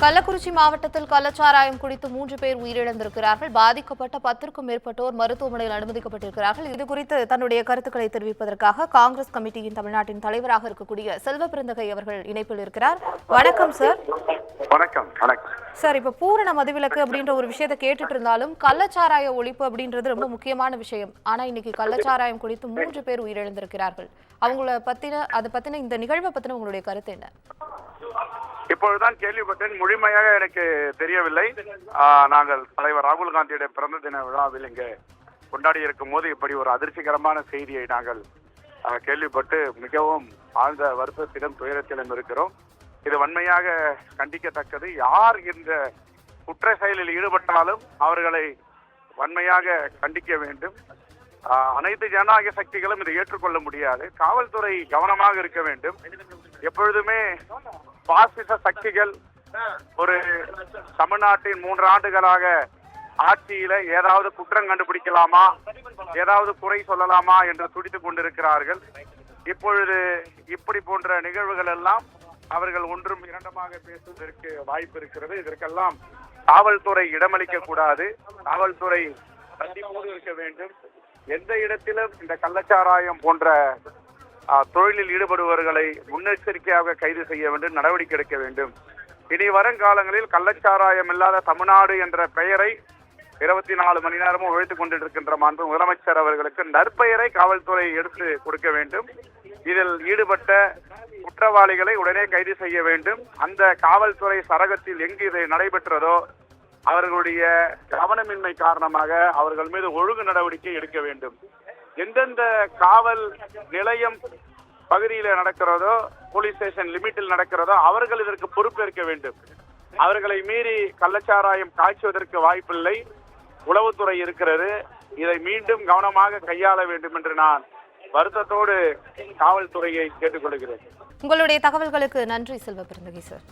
கள்ளக்குறிச்சி மாவட்டத்தில் கள்ளச்சாராயம் குடித்து 3 பேர் உயிரிழந்திருக்கிறார்கள். பாதிக்கப்பட்ட 10க்கும் மேற்பட்டோர் மருத்துவமனையில் அனுமதிக்கப்பட்டிருக்கிறார்கள். இதுகுறித்து தன்னுடைய கருத்துக்களை தெரிவிப்பதற்காக காங்கிரஸ் கமிட்டியின் தமிழ்நாட்டின் தலைவராக இருக்கக்கூடிய செல்வ பிறந்தகை அவர்கள் இணைப்பில் இருக்கிறார். வணக்கம் சார். வணக்கம். சார், இப்ப பூரண மதுவிலக்கு அப்படின்ற ஒரு விஷயத்தை கேட்டுட்டு இருந்தாலும் கள்ளச்சாராய ஒழிப்பு அப்படின்றது ரொம்ப முக்கியமான விஷயம். ஆனா இன்னைக்கு கள்ளச்சாராயம் குடித்து 3 பேர் உயிரிழந்திருக்கிறார்கள். அதை பத்தின இந்த நிகழ்வை பத்தின உங்களுடைய கருத்து என்ன? இப்பொழுதுதான் கேள்விப்பட்டேன், முழுமையாக எனக்கு தெரியவில்லை. நாங்கள் தலைவர் ராகுல் காந்தியுடைய பிறந்த தின விழாவில் இங்கே கொண்டாடி இருக்கும் போது இப்படி ஒரு அதிர்ச்சிகரமான செய்தியை நாங்கள் கேள்விப்பட்டு மிகவும் ஆழ்ந்த வருத்தத்திலும் துயரத்திலும் இருக்கிறோம். இது வன்மையாக கண்டிக்கத்தக்கது. யார் இந்த குற்ற செயலில் ஈடுபட்டாலும் அவர்களை வன்மையாக கண்டிக்க வேண்டும். அனைத்து ஜனநாயக சக்திகளும் இதை ஏற்றுக்கொள்ள முடியாது. காவல்துறை கவனமாக இருக்க வேண்டும். எப்பொழுதுமே பாசிச சக்திகள் ஒரு தமிழ்நாட்டின் 3 ஆண்டுகளாக ஆட்சியில ஏதாவது குற்றம் கண்டுபிடிக்கலாமா, ஏதாவது குறை சொல்லலாமா என்று துடித்துக் கொண்டிருக்கிறார்கள். இப்பொழுது இப்படி போன்ற நிகழ்வுகள் எல்லாம் அவர்கள் ஒன்றும் இரண்டமாக பேசுவதற்கு வாய்ப்பு இருக்கிறது. இதற்கெல்லாம் காவல்துறை இடமளிக்க கூடாது. காவல்துறை கண்டிப்போடு இருக்க வேண்டும். எந்த இடத்திலும் இந்த கள்ளச்சாராயம் போன்ற தொழிலில் ஈடுபடுபவர்களை முன்னெச்சரிக்கையாக கைது செய்ய வேண்டும், நடவடிக்கை எடுக்க வேண்டும். இனி வருங்காலங்களில் கள்ளச்சாராயம் இல்லாத தமிழ்நாடு என்ற பெயரை 24 மணி நேரமும் உழைத்துக் கொண்டிருக்கின்ற மாண்பு முதலமைச்சர் அவர்களுக்கு நற்பெயரை காவல்துறை எடுத்து கொடுக்க வேண்டும். இதில் ஈடுபட்ட குற்றவாளிகளை உடனே கைது செய்ய வேண்டும். அந்த காவல்துறை சரகத்தில் எங்கு இது நடைபெற்றதோ அவர்களுடைய கவனமின்மை காரணமாக அவர்கள் மீது ஒழுங்கு நடவடிக்கை எடுக்க வேண்டும். எந்தெந்த காவல் நிலையம் பகுதியில் நடக்கிறதோ, போலீஸ் ஸ்டேஷன் லிமிட்டில் நடக்கிறதோ அவர்கள் இதற்கு பொறுப்பேற்க வேண்டும். அவர்களை மீறி கள்ளச்சாராயம் காய்ச்சுவதற்கு வாய்ப்பில்லை. உளவுத்துறை இருக்கிறது. இதை மீண்டும் கவனமாக கையாள வேண்டும் என்று நான் வருத்தத்தோடு காவல்துறையை கேட்டுக்கொள்கிறேன். உங்களுடைய தகவல்களுக்கு நன்றி செல்வ பிறந்தகை சார்.